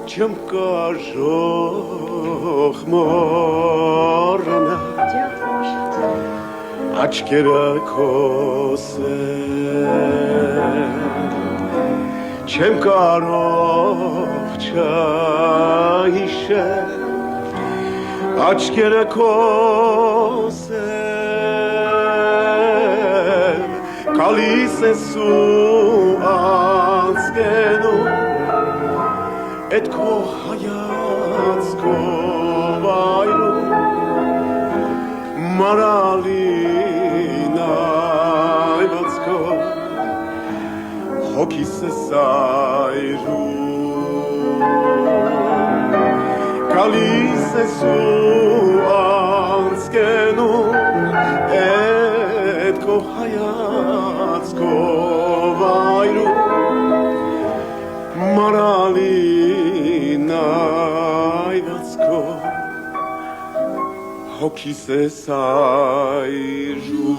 Չեմ կարող մոռանալ աչքերը քոսել Չեմ կարող չհիշել աչքերը քոսել Գալիս ես ու անցկենում Էդ քո հայացքով այրում Մարալին այվածքով հոգիս ես այրում Գալիս ես ու անցկենում Էդ քո հայացքով այրում Մարալին այվածքով հոգիս ես այրում